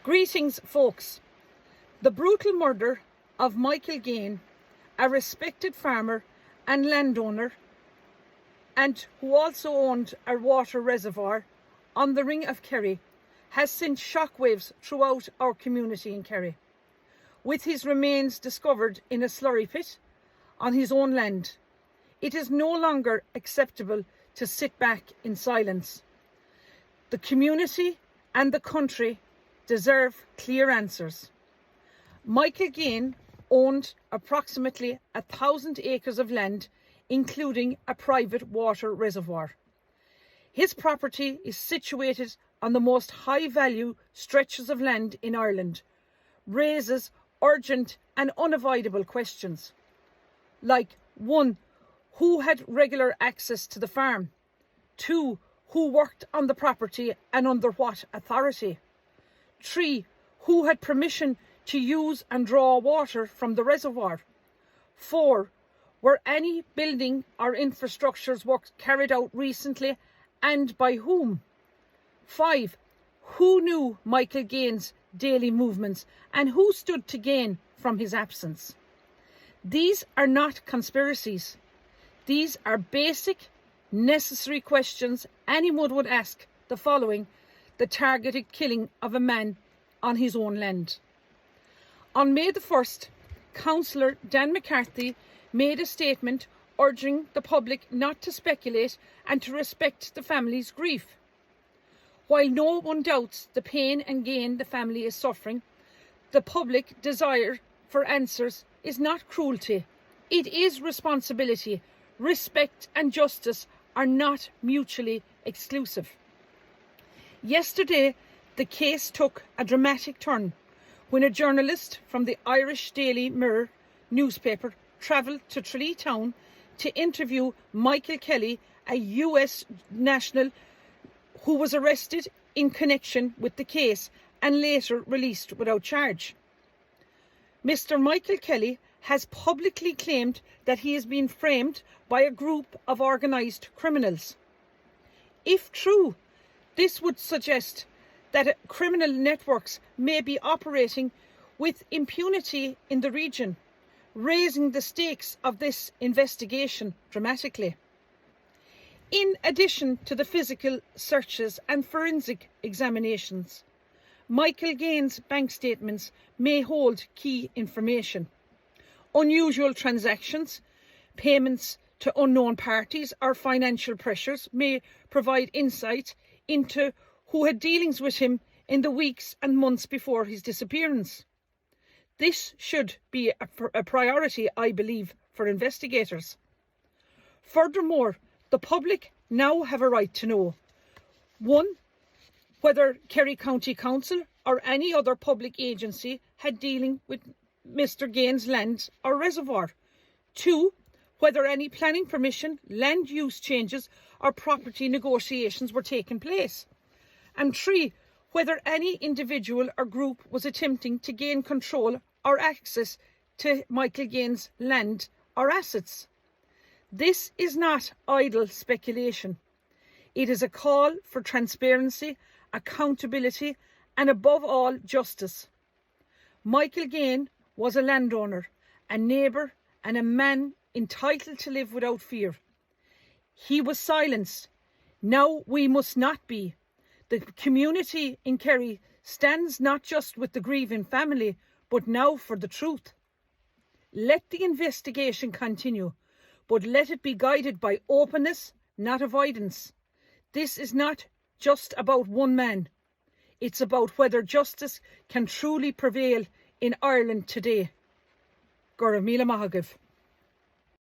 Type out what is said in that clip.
Greetings, folks. The brutal murder of Michael Gaine, a respected farmer and landowner, and who also owned a water reservoir on the Ring of Kerry, has sent shockwaves throughout our community in Kerry. With his remains discovered in a slurry pit on his own land, it is no longer acceptable to sit back in silence. The community and the country deserve clear answers. Michael Gaine owned approximately 1,000 acres of land, including a private water reservoir. His property is situated on the most high-value stretches of land in Ireland, raises urgent and unavoidable questions, like 1. Who had regular access to the farm? 2. Who worked on the property and under what authority? 3. Who had permission to use and draw water from the reservoir? 4. Were any building or infrastructure's works carried out recently, and by whom? 5. Who knew Michael Gaine's daily movements and who stood to gain from his absence? These are not conspiracies. These are basic, necessary questions anyone would ask the following the targeted killing of a man on his own land. On May the 1st, Councillor Dan McCarthy made a statement urging the public not to speculate and to respect the family's grief. While no one doubts the pain and gain the family is suffering, the public desire for answers is not cruelty. It is responsibility. Respect and justice are not mutually exclusive. Yesterday, the case took a dramatic turn when a journalist from the Irish Daily Mirror newspaper travelled to Tralee Town to interview Michael Kelly, a US national who was arrested in connection with the case and later released without charge. Mr. Michael Kelly has publicly claimed that he has been framed by a group of organised criminals. If true, this would suggest that criminal networks may be operating with impunity in the region, raising the stakes of this investigation dramatically. In addition to the physical searches and forensic examinations, Michael Gaine's bank statements may hold key information. Unusual transactions, payments to unknown parties or financial pressures may provide insight into who had dealings with him in the weeks and months before his disappearance. This should be a priority, I believe, for investigators. Furthermore, the public now have a right to know 1. Whether Kerry County Council or any other public agency had dealing with Mr. Gaine's land or reservoir. 2. Whether any planning permission, land use changes or property negotiations were taking place. And 3. Whether any individual or group was attempting to gain control or access to Michael Gaine's land or assets. This is not idle speculation. It is a call for transparency, accountability, and above all, justice. Michael Gaine was a landowner, a neighbour, and a man entitled to live without fear. He was silenced. Now we must not be. The community in Kerry stands not just with the grieving family, but now for the truth. Let the investigation continue, but let it be guided by openness, not avoidance. This is not just about one man. It's about whether justice can truly prevail in Ireland today. Gura Míle Maith Agaibh.